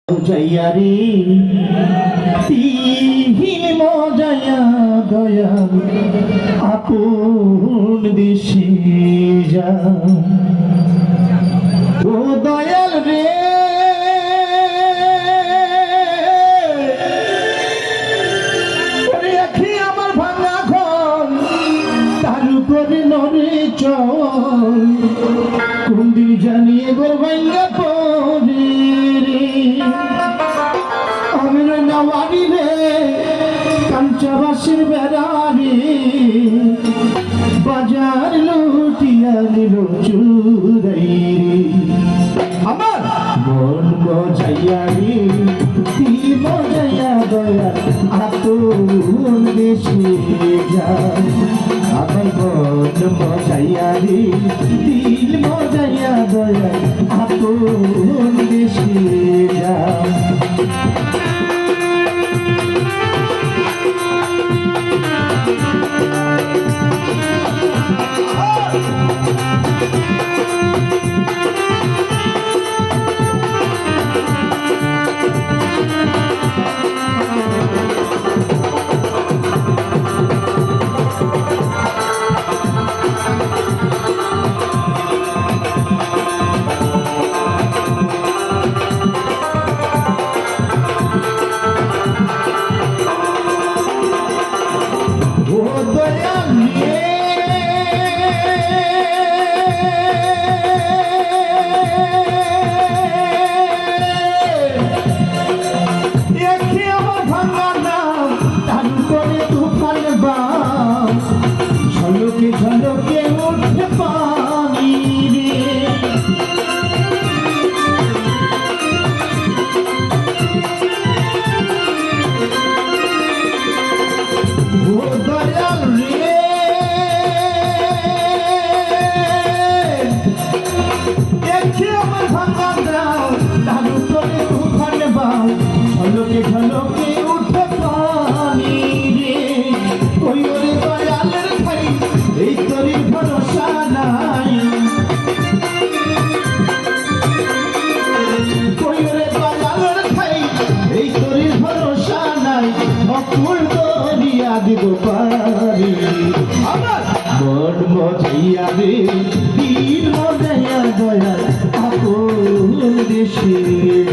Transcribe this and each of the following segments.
জয়ারি তিহিল মজায়া দয়া আপন দেশে যা ও দয়াল রে রাখি আমার ভাঙা ঘর তার উপরে নড়ে চল কোন দিন জানিয়ে গোর ভাঙ্গা পড়ে আমির নওয়ারি রে কাঞ্চবাসীর বেড়ারে বাজার লুটিয়া নিল চুরাই রে আমার মন মজাইয়া রে দিল মজাইয়া দয়া আপন দেশে যা আমার মন মজাইয়া রে দিল মজাইয়া দয়া আপন দেশে যা ঝলকে ঝলকে উঠে পানি রে ও দয়াল রে দেখে আমার ভাঙা দাও তার উপরে তুফান বাও ঝলকে ঝলকে উঠে পানি রে ওই ওরে দয়ালের ভাই এই তোর ভরসা নাই ওই ওরে দয়ালের ভাই এই তোর ভরসা নাই অকুল দরিয়া দিব পারি আমার মন মজাইয়া রে দিল মজাইয়া দয়া আপন দেশে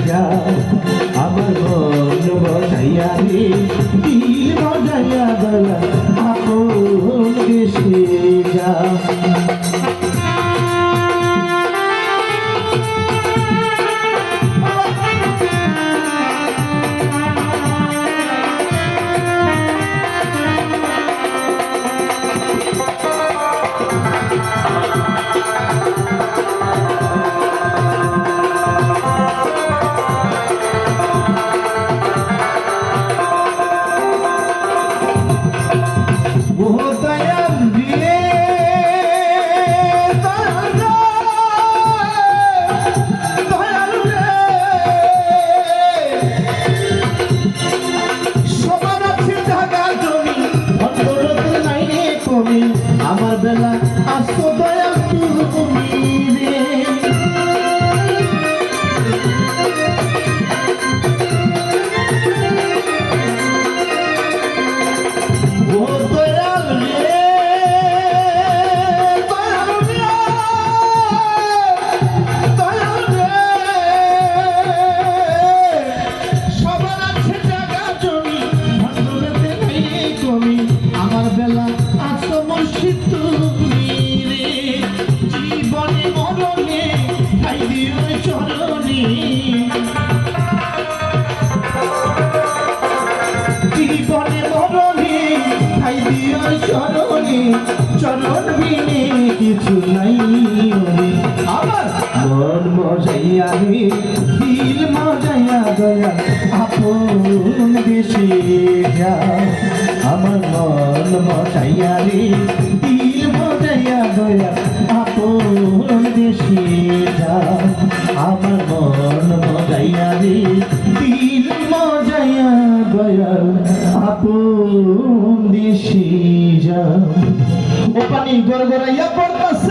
যা আমার মন মজাইয়া রে দিল মজাইয়া দয়া আপন দেশে যা আমার বেলা আসো দয়া তুমি রে ও দয়াল রে দয়াল রে সবার আছে টাকা জমি ভণ্ডরেতে নাই কমি আমার বেলা আসো মুর্শিদ তুমি রে জীবনে মরণে ঠাই দিও চরণে জীবনে মরণে ঠাই দিও চরণে চরণ বিনে কিছু নাই আমার মন মজাইয়া রে দিল মজাইয়া দয়া আপন দেশে যা আমার মন মজাইয়া রে দিল মজাইয়া দয়া আপন দেশে যা আমার মন মজাইয়া রে দিল মজাইয়া দয়া আপন দেশে যা ও পানি গড়গড়াইয়া পড়তাছে